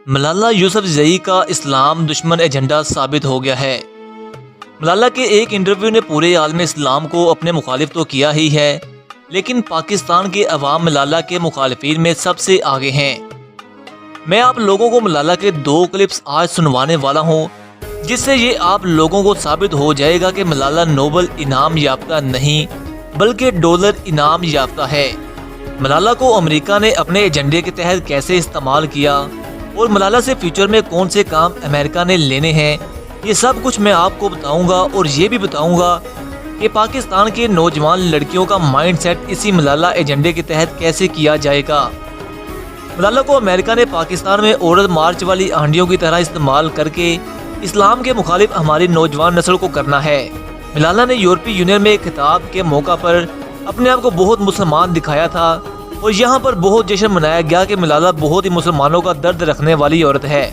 ملالہ یوسفزئی کا اسلام دشمن ایجنڈا ثابت ہو گیا ہے۔ ملالہ کے ایک انٹرویو نے پورے عالم اسلام کو اپنے مخالف تو کیا ہی ہے، لیکن پاکستان کے عوام ملالہ کے مخالفین میں سب سے آگے ہیں۔ میں آپ لوگوں کو ملالہ کے 2 کلپس آج سنوانے والا ہوں، جس سے یہ آپ لوگوں کو ثابت ہو جائے گا کہ ملالہ نوبل انعام یافتہ نہیں بلکہ ڈالر انعام یافتہ ہے۔ ملالہ کو امریکہ نے اپنے ایجنڈے کے تحت کیسے استعمال کیا اور ملالہ سے فیوچر میں کون سے کام امریکہ نے لینے ہیں، یہ سب کچھ میں آپ کو بتاؤں گا، اور یہ بھی بتاؤں گا کہ پاکستان کے نوجوان لڑکیوں کا مائنڈ سیٹ اسی ملالہ ایجنڈے کے تحت کیسے کیا جائے گا۔ ملالہ کو امریکہ نے پاکستان میں عورت مارچ والی آنڈیوں کی طرح استعمال کر کے اسلام کے مخالف ہماری نوجوان نسل کو کرنا ہے۔ ملالہ نے یورپی یونین میں ایک خطاب کے موقع پر اپنے آپ کو بہت مسلمان دکھایا تھا، اور یہاں پر بہت جشن منایا گیا کہ ملالہ بہت ہی مسلمانوں کا درد رکھنے والی عورت ہے۔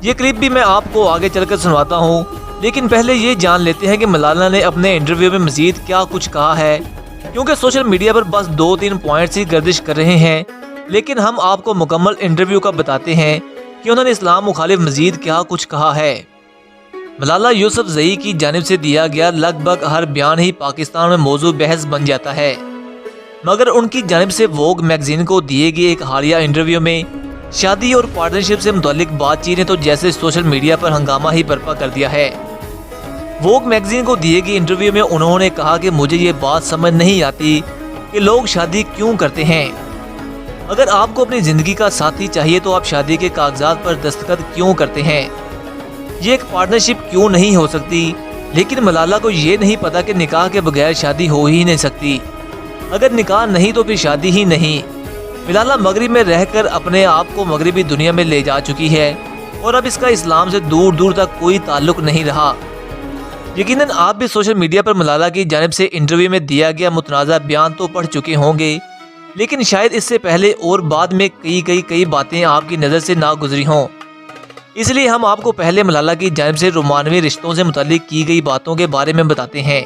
یہ کلپ بھی میں آپ کو آگے چل کر سنواتا ہوں، لیکن پہلے یہ جان لیتے ہیں کہ ملالہ نے اپنے انٹرویو میں مزید کیا کچھ کہا ہے، کیونکہ سوشل میڈیا پر بس 2-3 پوائنٹس ہی گردش کر رہے ہیں، لیکن ہم آپ کو مکمل انٹرویو کا بتاتے ہیں کہ انہوں نے اسلام مخالف مزید کیا کچھ کہا ہے۔ ملالہ یوسفزئی کی جانب سے دیا گیا لگ بھگ ہر بیان ہی پاکستان میں موضوع بحث بن جاتا ہے، مگر ان کی جانب سے ووگ میگزین کو دیے گئے ایک حالیہ انٹرویو میں شادی اور پارٹنرشپ سے متعلق بات چیت نے تو جیسے سوشل میڈیا پر ہنگامہ ہی برپا کر دیا ہے۔ ووگ میگزین کو دیے گئے انٹرویو میں انہوں نے کہا کہ مجھے یہ بات سمجھ نہیں آتی کہ لوگ شادی کیوں کرتے ہیں۔ اگر آپ کو اپنی زندگی کا ساتھی چاہیے تو آپ شادی کے کاغذات پر دستخط کیوں کرتے ہیں؟ یہ ایک پارٹنرشپ کیوں نہیں ہو سکتی؟ لیکن ملالہ کو یہ نہیں پتا کہ نکاح کے بغیر شادی ہو ہی نہیں سکتی۔ اگر نکاح نہیں تو پھر شادی ہی نہیں۔ ملالہ مغرب میں رہ کر اپنے آپ کو مغربی دنیا میں لے جا چکی ہے، اور اب اس کا اسلام سے دور دور تک کوئی تعلق نہیں رہا۔ یقیناً آپ بھی سوشل میڈیا پر ملالہ کی جانب سے انٹرویو میں دیا گیا متنازع بیان تو پڑھ چکے ہوں گے، لیکن شاید اس سے پہلے اور بعد میں کئی باتیں آپ کی نظر سے نہ گزری ہوں۔ اس لیے ہم آپ کو پہلے ملالہ کی جانب سے رومانوی رشتوں سے متعلق کی گئی باتوں کے بارے میں بتاتے ہیں۔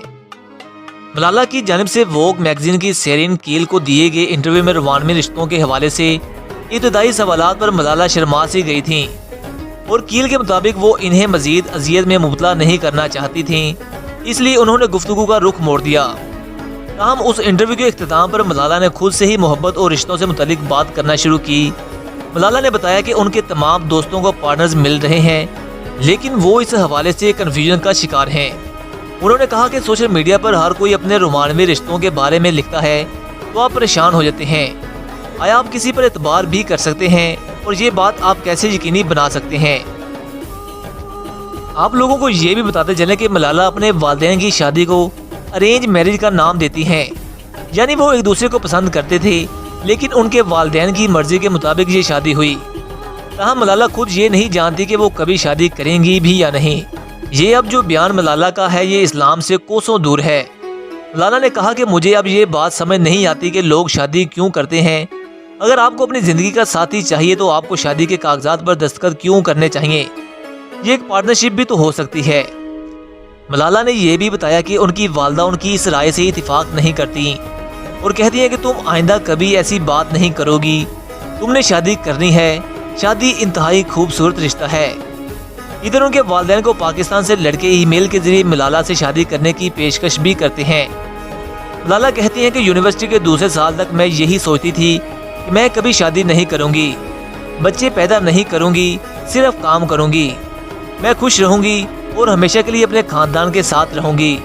ملالہ کی جانب سے ووگ میگزین کی سیرین کیل کو دیے گئے انٹرویو میں رومانوی رشتوں کے حوالے سے ابتدائی سوالات پر ملالہ شرما سی گئی تھیں، اور کیل کے مطابق وہ انہیں مزید اذیت میں مبتلا نہیں کرنا چاہتی تھیں، اس لیے انہوں نے گفتگو کا رخ موڑ دیا۔ تاہم اس انٹرویو کے اختتام پر ملالہ نے خود سے ہی محبت اور رشتوں سے متعلق بات کرنا شروع کی۔ ملالہ نے بتایا کہ ان کے تمام دوستوں کو پارٹنرز مل رہے ہیں، لیکن وہ اس حوالے سے کنفیوژن کا شکار ہیں۔ انہوں نے کہا کہ سوشل میڈیا پر ہر کوئی اپنے رومانوی رشتوں کے بارے میں لکھتا ہے تو آپ پریشان ہو جاتے ہیں۔ آیا آپ کسی پر اعتبار بھی کر سکتے ہیں، اور یہ بات آپ کیسے یقینی بنا سکتے ہیں؟ آپ لوگوں کو یہ بھی بتاتے چلیں کہ ملالہ اپنے والدین کی شادی کو ارینج میرج کا نام دیتی ہیں، یعنی وہ ایک دوسرے کو پسند کرتے تھے، لیکن ان کے والدین کی مرضی کے مطابق یہ شادی ہوئی۔ تاہم ملالہ خود یہ نہیں جانتی کہ وہ کبھی شادی کریں گی بھی یا نہیں۔ یہ اب جو بیان ملالہ کا ہے یہ اسلام سے کوسوں دور ہے۔ ملالہ نے کہا کہ مجھے اب یہ بات سمجھ نہیں آتی کہ لوگ شادی کیوں کرتے ہیں۔ اگر آپ کو اپنی زندگی کا ساتھی چاہیے تو آپ کو شادی کے کاغذات پر دستخط کیوں کرنے چاہیے؟ یہ ایک پارٹنرشپ بھی تو ہو سکتی ہے۔ ملالہ نے یہ بھی بتایا کہ ان کی والدہ ان کی اس رائے سے اتفاق نہیں کرتی، اور کہتی ہیں کہ تم آئندہ کبھی ایسی بات نہیں کرو گی، تم نے شادی کرنی ہے، شادی انتہائی خوبصورت رشتہ ہے۔ ادھر ان کے والدین کو پاکستان سے لڑکے ای میل کے ذریعے ملالہ سے شادی کرنے کی پیشکش بھی کرتے ہیں۔ ملالہ کہتی ہیں کہ یونیورسٹی کے دوسرے سال تک میں یہی سوچتی تھی کہ میں کبھی شادی نہیں کروں گی، بچے پیدا نہیں کروں گی، صرف کام کروں گی، میں خوش رہوں گی اور ہمیشہ کے لیے اپنے خاندان کے ساتھ رہوں گی۔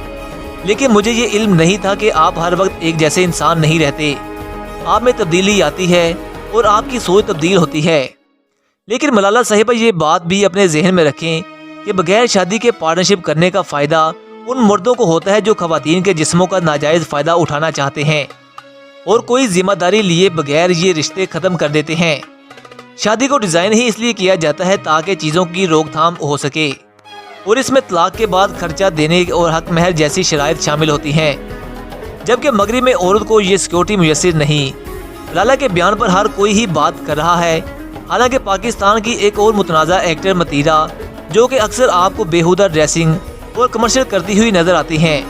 لیکن مجھے یہ علم نہیں تھا کہ آپ ہر وقت ایک جیسے انسان نہیں رہتے، آپ میں تبدیلی آتی ہے اور آپ کی سوچ تبدیل ہوتی ہے۔ لیکن ملالہ صاحبہ یہ بات بھی اپنے ذہن میں رکھیں کہ بغیر شادی کے پارٹنرشپ کرنے کا فائدہ ان مردوں کو ہوتا ہے جو خواتین کے جسموں کا ناجائز فائدہ اٹھانا چاہتے ہیں اور کوئی ذمہ داری لیے بغیر یہ رشتے ختم کر دیتے ہیں۔ شادی کو ڈیزائن ہی اس لیے کیا جاتا ہے تاکہ چیزوں کی روک تھام ہو سکے، اور اس میں طلاق کے بعد خرچہ دینے اور حق مہر جیسی شرائط شامل ہوتی ہیں، جبکہ مغرب میں عورت کو یہ سیکورٹی میسر نہیں۔ ملالہ کے بیان پر ہر کوئی ہی بات کر رہا ہے، حالانکہ پاکستان کی ایک اور متنازع ایکٹر متیرہ، جو کہ اکثر آپ کو بیہودہ ڈریسنگ اور کمرشل کرتی ہوئی نظر آتی ہیں،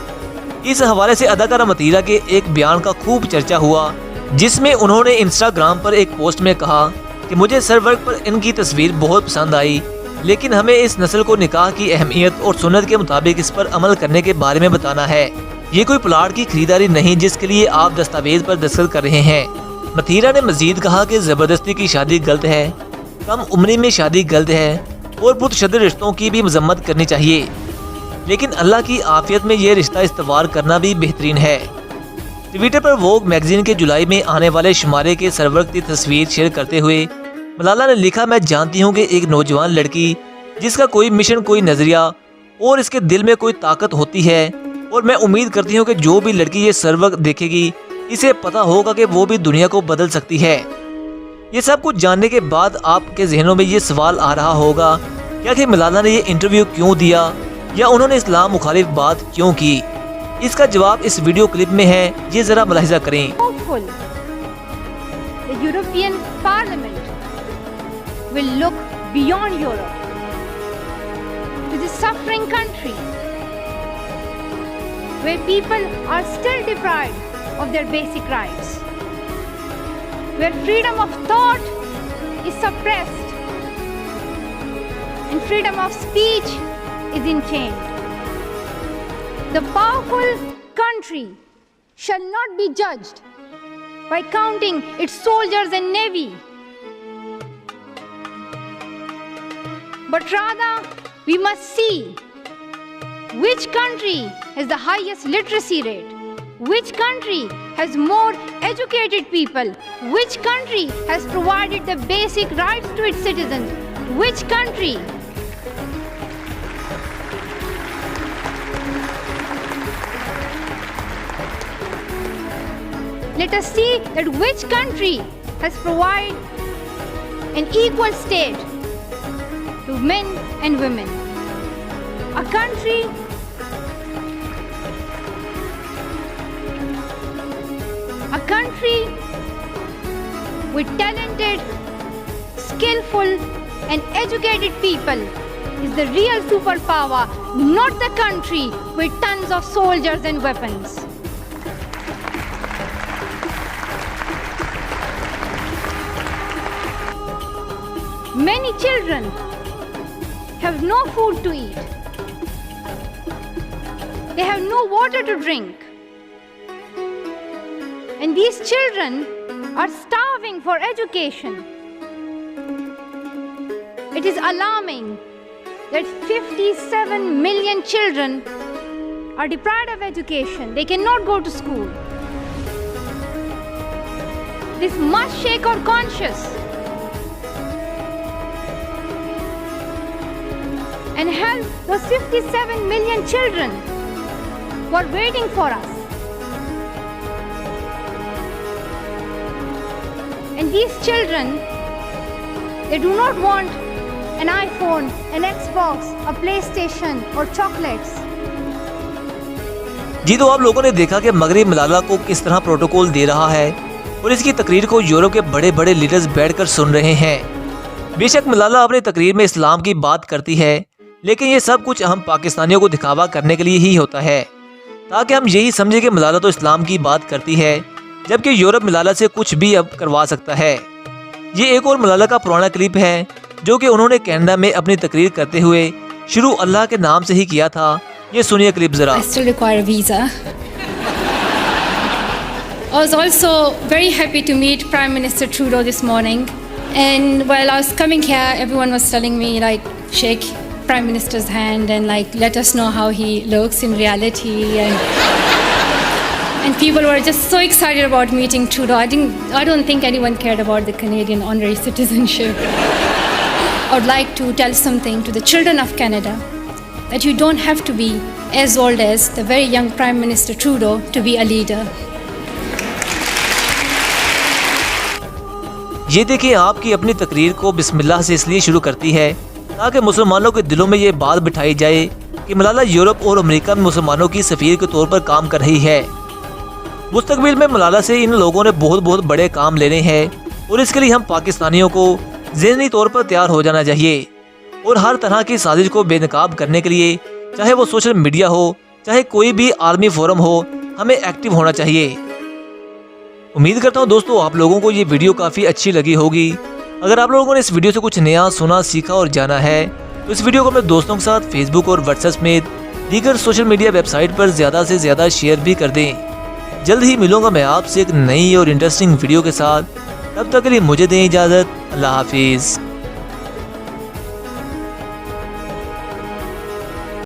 اس حوالے سے اداکارہ متیرہ کے ایک بیان کا خوب چرچا ہوا، جس میں انہوں نے انسٹاگرام پر ایک پوسٹ میں کہا کہ مجھے سرورق پر ان کی تصویر بہت پسند آئی، لیکن ہمیں اس نسل کو نکاح کی اہمیت اور سنت کے مطابق اس پر عمل کرنے کے بارے میں بتانا ہے۔ یہ کوئی پلاٹ کی خریداری نہیں جس کے لیے آپ دستاویز پر دستخط کر رہے ہیں۔ متھیرا نے مزید کہا کہ زبردستی کی شادی غلط ہے، کم عمری میں شادی غلط ہے اور متشدد رشتوں کی بھی مذمت کرنی چاہیے، لیکن اللہ کی عافیت میں یہ رشتہ استوار کرنا بھی بہترین ہے۔ ٹویٹر پر ووگ میگزین کے جولائی میں آنے والے شمارے کے سرورق کی تصویر شیئر کرتے ہوئے ملالہ نے لکھا، میں جانتی ہوں کہ ایک نوجوان لڑکی جس کا کوئی مشن، کوئی نظریہ اور اس کے دل میں کوئی طاقت ہوتی ہے، اور میں امید کرتی ہوں کہ جو بھی لڑکی یہ سرورق دیکھے گی اسے پتا ہوگا کہ وہ بھی دنیا کو بدل سکتی ہے۔ یہ سب کچھ جاننے کے بعد آپ کے ذہنوں میں یہ سوال آ رہا ہوگا کیا کہ ملالہ نے یہ انٹرویو کیوں دیا یا انہوں نے اسلام مخالف بات کیوں کی؟ اس کا جواب اس ویڈیو کلپ میں ہے، یہ ذرا ملاحظہ کریں۔ The European Parliament will look beyond Europe to the suffering country where people are still deprived of their basic rights, where freedom of thought is suppressed and freedom of speech is enchained. The powerful country shall not be judged by counting its soldiers and navy, but rather we must see which country has the highest literacy rate, which country has more educated people, which country has provided the basic rights to its citizens, which country let us see that which country has provided an equal state to men and women. A country with talented, skillful and educated people is the real superpower, not the country with tons of soldiers and weapons. Many children have no food to eat. They have no water to drink. And these children are starving for education. It is alarming that 57 million children are deprived of education. They cannot go to school. This must shake our conscience and help those 57 million children who are waiting for us. And these children, they do not want an iPhone, an Xbox, a PlayStation or chocolates. جی تو آپ لوگوں نے دیکھا کہ مغرب ملالہ کو کس طرح پروٹوکول دے رہا ہے اور اس کی تقریر کو یورپ کے بڑے بڑے لیڈرز بیٹھ کر سن رہے ہیں۔ بے شک ملالہ اپنی تقریر میں اسلام کی بات کرتی ہے، لیکن یہ سب کچھ ہم پاکستانیوں کو دکھاوا کرنے کے لیے ہی ہوتا ہے، تاکہ ہم یہی سمجھیں کہ ملالہ تو اسلام کی بات کرتی ہے، جبکہ یورپ ملالہ سے کچھ بھی اب کروا سکتا ہے۔ یہ ایک اور ملالہ کا پرانا کلپ ہے جو کہ انہوں نے کینیڈا میں اپنی تقریر کرتے ہوئے شروع اللہ کے نام سے ہی کیا تھا۔ یہ سنیے کلپ ذرا۔ I still require a visa. I was also very happy to meet Prime Minister Trudeau this morning. And while I was coming here, everyone was telling me, like, shake Prime Minister's hand and, like, let us know how he looks in reality. And people were just so excited about meeting Trudeau. I don't think anyone cared about the Canadian honorary citizenship. I would like to tell something to the children of Canada, that you don't have to be as old as the very young Prime Minister Trudeau to be a leader. یہ دیکھیں آپ کی اپنی تقریر کو بسم اللہ سے اس لیے شروع کرتی ہے تاکہ مسلمانوں کے دلوں میں یہ بات بٹھائی جائے کہ ملالہ یورپ اور امریکہ میں مسلمانوں کی سفیر کے طور پر کام کر رہی ہے۔ مستقبل میں ملالہ سے ان لوگوں نے بہت بڑے کام لینے ہیں اور اس کے لیے ہم پاکستانیوں کو ذہنی طور پر تیار ہو جانا چاہیے اور ہر طرح کی سازش کو بے نقاب کرنے کے لیے، چاہے وہ سوشل میڈیا ہو، چاہے کوئی بھی عالمی فورم ہو، ہمیں ایکٹیو ہونا چاہیے۔ امید کرتا ہوں دوستو آپ لوگوں کو یہ ویڈیو کافی اچھی لگی ہوگی۔ اگر آپ لوگوں نے اس ویڈیو سے کچھ نیا سنا، سیکھا اور جانا ہے تو اس ویڈیو کو اپنے دوستوں کے ساتھ فیس بک اور واٹس ایپ سمیت دیگر سوشل میڈیا ویب سائٹ پر زیادہ سے زیادہ شیئر بھی کر دیں۔ جلد ہی ملوں گا میں آپ سے ایک نئی اور انٹرسٹنگ ویڈیو کے ساتھ، تب تک کے لیے مجھے دیں اجازت۔ اللہ حافظ۔